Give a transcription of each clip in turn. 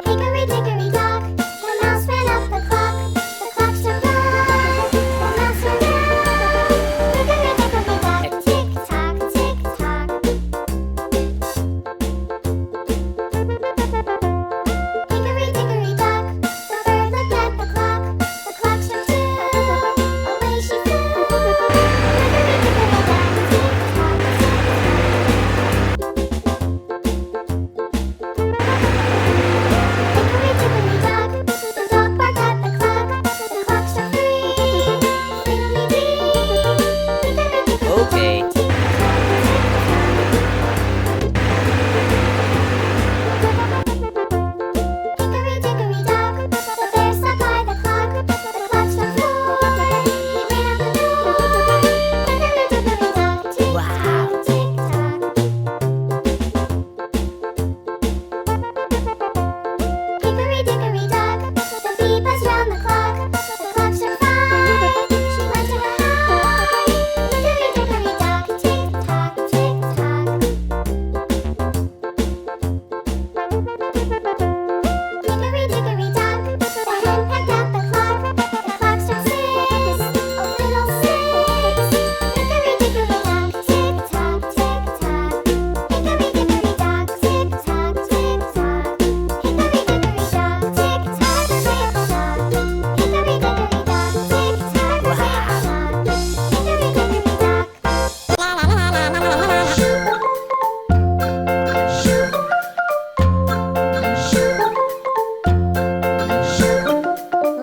Hickory dickory dock, the mouse ran up the clock. The clock struck 5, the mouse ran down. Hickory dickory dock, tick tock, tick tock. Hickory dickory dock, the bird looked at the clock. The clock struck 2, away she flew. Hickory dickory dock, tick tock, tick tock. Hickory dickory dock, the dog barked at the clock. The clock struck 3, fiddly-dee. Hickory dickory Okay. dock, tick tock, tick tock. Hickory dickory dock, the bear sat by the clock. The clock struck 4, he ran out the door. Hickory dickory dock, tick Wow. tock, tick tock. Hickory dickory dock, the bee buzzed round the clock. The clock struck 5, she went to her hive. Hickory dickory dock, tick tock, tick tock. Hickory dickory dock, the hen pecked at the clock. The clock struck 6, oh little 6. Hickory dickory dock, tick tock, tick tock. Hickory dickory dock, tick tock, tick tock. Hickory dickory dock, tick tock, tick tock. Hickory dickory dock, tick tock, tick tock. Hickory dickory dock.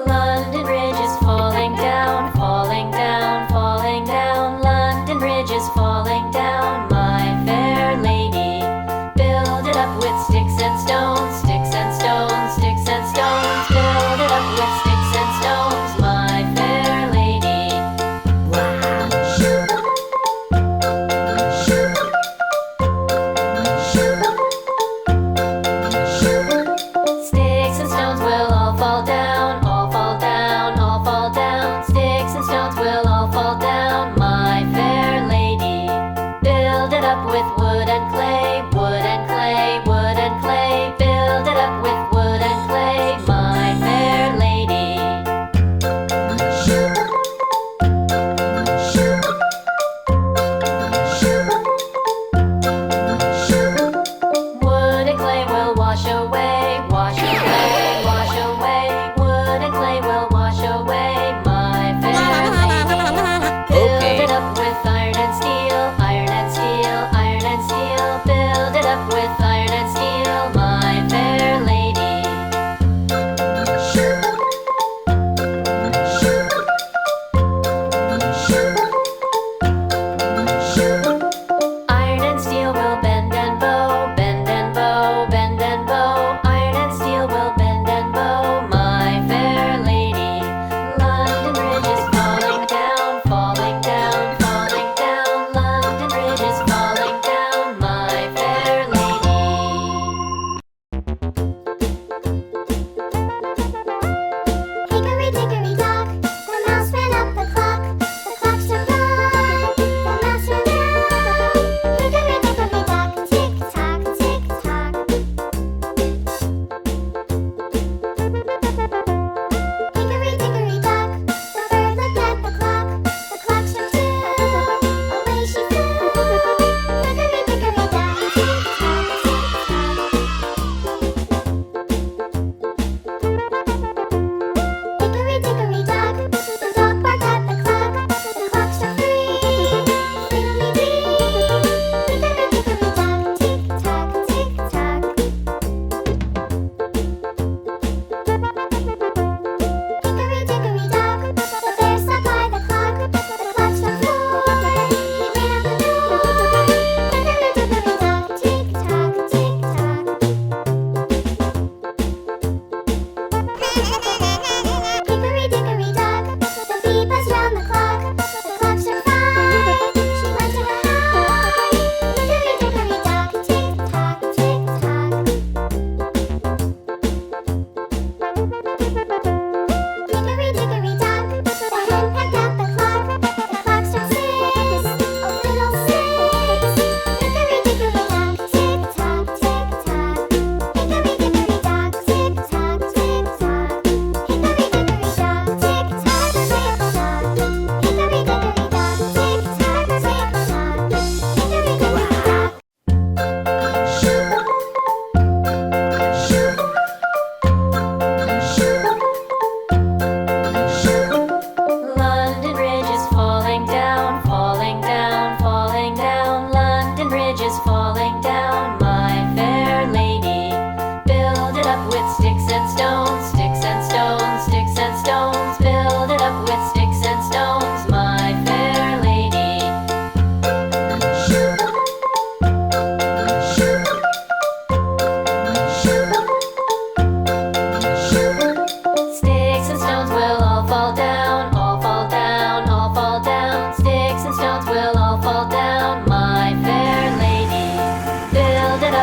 London Bridge is falling down, falling down, falling down. London Bridge is falling down, my fair lady. Build it up with sticks and stones, sticks and stones, sticks and stones. Build it up with sticks and stones, my fair lady. Sticks and stones will all fall down, all fall down, all fall down. Sticks and stones will all fall down, my fair lady. Build it up with wood and clay, wood and clay, wood and clay. Build it up with wood and clay, my fair lady. Wood and clay will wash away, wash away, wash away. Wood and clay will wash away, my fair lady. Build Okay. it up with iron and steel, iron and steel, iron and steel.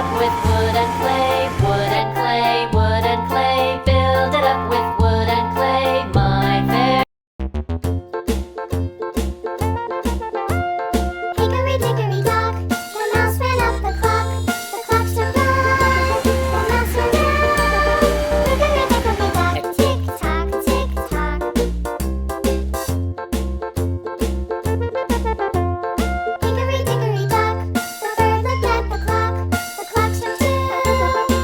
up with wood and clay, wood and clay, wood and clay. Build it up with wood and clay, my fair. Hickory dickory dock, the mouse ran up the clock. The clock struck 5, the mouse ran down. Hickory dickory dock, tick tock, tick tock. Hickory dickory dock, the bird looked at the clock. The clock struck 2, the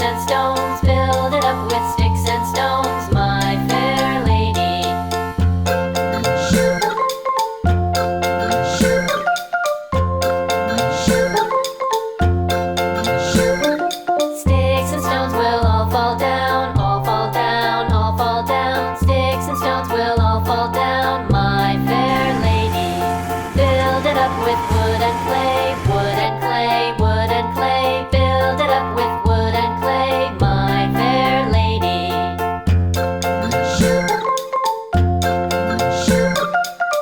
and stone.